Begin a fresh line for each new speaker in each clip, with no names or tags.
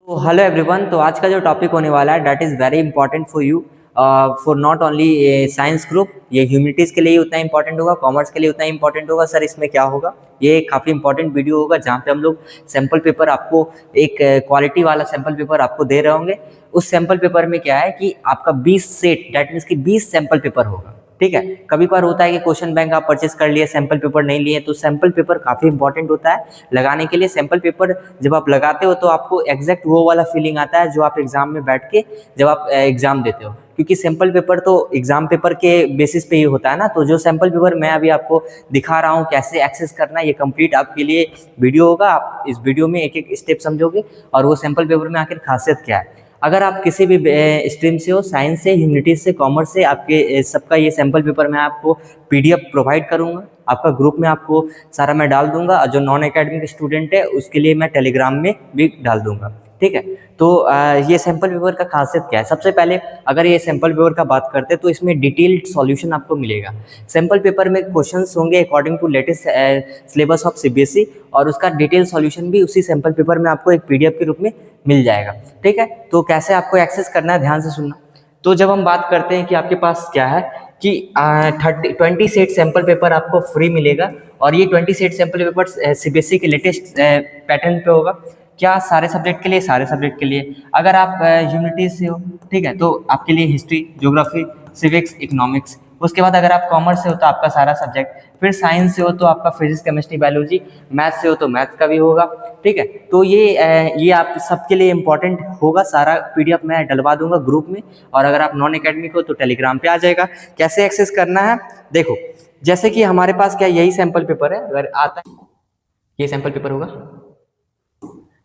तो hello everyone. तो आज का जो टॉपिक होने वाला है that is very important for you, for not only science group. ये ह्यूमैनिटीज़ के लिए ही उतना इंपॉर्टेंट होगा, कॉमर्स के लिए उतना इंपॉर्टेंट होगा। सर इसमें क्या होगा? ये काफ़ी इंपॉर्टेंट वीडियो होगा जहाँ पे हम लोग सैम्पल पेपर आपको एक क्वालिटी वाला सैम्पल पेपर आपको दे रहे होंगे। उस सैम्पल पेपर में क्या है कि आपका 20 सेट दैट मीन्स कि 20 सैम्पल पेपर होगा। ठीक है, कभी कभार होता है कि क्वेश्चन बैंक आप परचेस कर लिए, सैंपल पेपर नहीं लिए, तो सैंपल पेपर काफ़ी इंपॉर्टेंट होता है लगाने के लिए। सैंपल पेपर जब आप लगाते हो तो आपको एग्जैक्ट वो वाला फीलिंग आता है जो आप एग्जाम में बैठ के जब आप एग्जाम देते हो, क्योंकि सैंपल पेपर तो एग्जाम पेपर के बेसिस पे ही होता है ना। तो जो सैंपल पेपर मैं अभी आपको दिखा रहा हूँ कैसे एक्सेस करना है, ये कंप्लीट आपके लिए वीडियो होगा। आप इस वीडियो में एक एक स्टेप समझोगे और वो सैंपल पेपर में आखिर खासियत क्या है। अगर आप किसी भी स्ट्रीम से हो, साइंस से, ह्यूमैनिटीज से, कॉमर्स से, आपके सबका ये सैंपल पेपर मैं आपको पीडीएफ प्रोवाइड करूंगा। आपका ग्रुप में आपको सारा मैं डाल दूंगा, और जो नॉन एकेडमिक स्टूडेंट है उसके लिए मैं टेलीग्राम में भी डाल दूंगा। ठीक है, तो ये सैंपल पेपर का खासियत क्या है? सबसे पहले अगर ये सैंपल पेपर का बात करते हैं तो इसमें डिटेल्ड सॉल्यूशन आपको मिलेगा। सैंपल पेपर में क्वेश्चंस होंगे according to latest syllabus of CBSE, और उसका डिटेल सॉल्यूशन भी उसी सैंपल पेपर में आपको एक पीडीएफ के रूप में मिल जाएगा। ठीक है, तो कैसे आपको एक्सेस करना है ध्यान से सुनना। तो जब हम बात करते हैं कि आपके पास क्या है कि 20 सेट सैंपल पेपर आपको फ्री मिलेगा, और ये 20 सेट सैंपल पेपर सीबीएसई के लेटेस्ट पैटर्न पे होगा। क्या? सारे सब्जेक्ट के लिए, सारे सब्जेक्ट के लिए। अगर आप ह्यूमैनिटीज से हो, ठीक है, तो आपके लिए हिस्ट्री, ज्योग्राफी, सिविक्स, इकोनॉमिक्स। उसके बाद अगर आप कॉमर्स से हो तो आपका सारा सब्जेक्ट, फिर साइंस से हो तो आपका फिजिक्स, केमिस्ट्री, बायोलॉजी, मैथ्स से हो तो मैथ्स का भी होगा। ठीक है, तो ये आप सबके लिए इंपॉर्टेंट होगा। सारा पीडीएफ मैं डलवा दूंगा ग्रुप में, और अगर आप नॉन एकेडमिक हो तो टेलीग्राम पे आ जाएगा। कैसे एक्सेस करना है देखो, जैसे कि हमारे पास क्या यही सैंपल पेपर है, अगर आता है ये सैंपल पेपर होगा।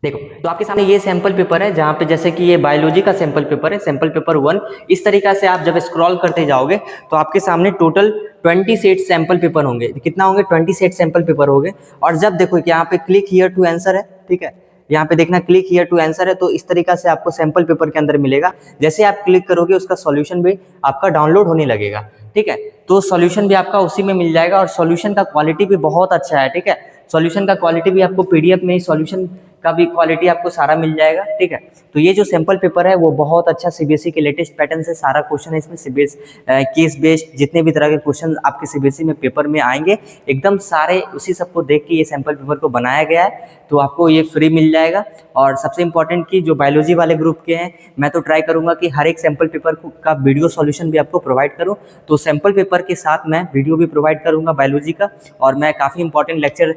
देखो, तो आपके सामने ये सैंपल पेपर है, जहाँ पे जैसे कि ये बायोलॉजी का सैंपल पेपर है, सैंपल पेपर 1। इस तरीका से आप जब स्क्रॉल करते जाओगे तो आपके सामने टोटल 20 सेट सैंपल पेपर होंगे। कितना होंगे? 20 सेट सैंपल पेपर होंगे। और जब देखो कि यहाँ पे क्लिक हियर टू आंसर है, ठीक है, यहाँ पे देखना क्लिक हियर टू आंसर है, तो इस तरीका से आपको सैंपल पेपर के अंदर मिलेगा। जैसे आप क्लिक करोगे उसका सॉल्यूशन भी आपका डाउनलोड होने लगेगा। ठीक है, तो सॉल्यूशन भी आपका उसी में मिल जाएगा, और सॉल्यूशन का क्वालिटी भी बहुत अच्छा है। ठीक है, सॉल्यूशन का क्वालिटी भी आपको पीडीएफ में ही सॉल्यूशन का भी क्वालिटी आपको सारा मिल जाएगा। ठीक है, तो ये जो सैंपल पेपर है वो बहुत अच्छा सीबीएसई के लेटेस्ट पैटर्न से सारा क्वेश्चन है इसमें। सीबीएसई केस बेस्ड जितने भी तरह के क्वेश्चन आपके सीबीएसई में पेपर में आएंगे, एकदम सारे उसी सबको देख के ये सैंपल पेपर को बनाया गया है। तो आपको ये फ्री मिल जाएगा। और सबसे इंपॉर्टेंट कि जो बायोलॉजी वाले ग्रुप के हैं, मैं तो ट्राई करूंगा कि हर एक सैंपल पेपर का वीडियो सॉल्यूशन भी आपको प्रोवाइड करूं। तो सैंपल पेपर के साथ मैं वीडियो भी प्रोवाइड करूंगा बायोलॉजी का, और मैं काफ़ी इंपॉर्टेंट लेक्चर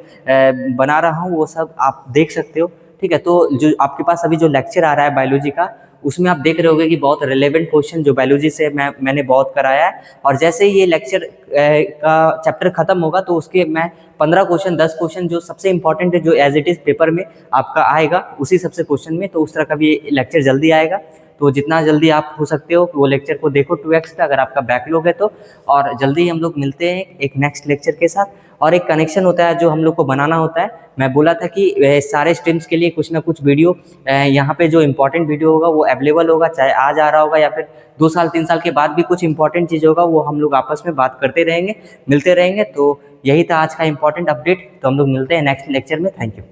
बना रहा हूं, वो सब आप देख सकते हो। ठीक है, तो जो आपके पास अभी जो लेक्चर आ रहा है बायोलॉजी का, उसमें आप देख रहे होगे कि बहुत रिलेवेंट क्वेश्चन जो बायोलॉजी से मैंने बहुत कराया है। और जैसे ही ये लेक्चर का चैप्टर खत्म होगा तो उसके मैं 15 क्वेश्चन, 10 क्वेश्चन जो सबसे इंपॉर्टेंट है, जो एज इट इज़ पेपर में आपका आएगा उसी सबसे क्वेश्चन में, तो उस तरह का भी लेक्चर जल्दी आएगा। तो जितना जल्दी आप हो सकते हो वो लेक्चर को देखो 2x पे, अगर आपका बैकलॉग है तो। और जल्दी ही हम लोग मिलते हैं एक नेक्स्ट लेक्चर के साथ। और एक कनेक्शन होता है जो हम लोग को बनाना होता है। मैं बोला था कि सारे स्ट्रीम्स के लिए कुछ ना कुछ वीडियो यहाँ पे जो इंपॉर्टेंट वीडियो होगा वो अवेलेबल होगा, चाहे आज आ रहा होगा या फिर 2 साल 3 साल के बाद भी कुछ इंपॉर्टेंट चीज़ होगा, वो हम लोग आपस में बात करते रहेंगे, मिलते रहेंगे। तो यही था आज का इंपॉर्टेंट अपडेट। तो हम लोग मिलते हैं नेक्स्ट लेक्चर में। Thank you.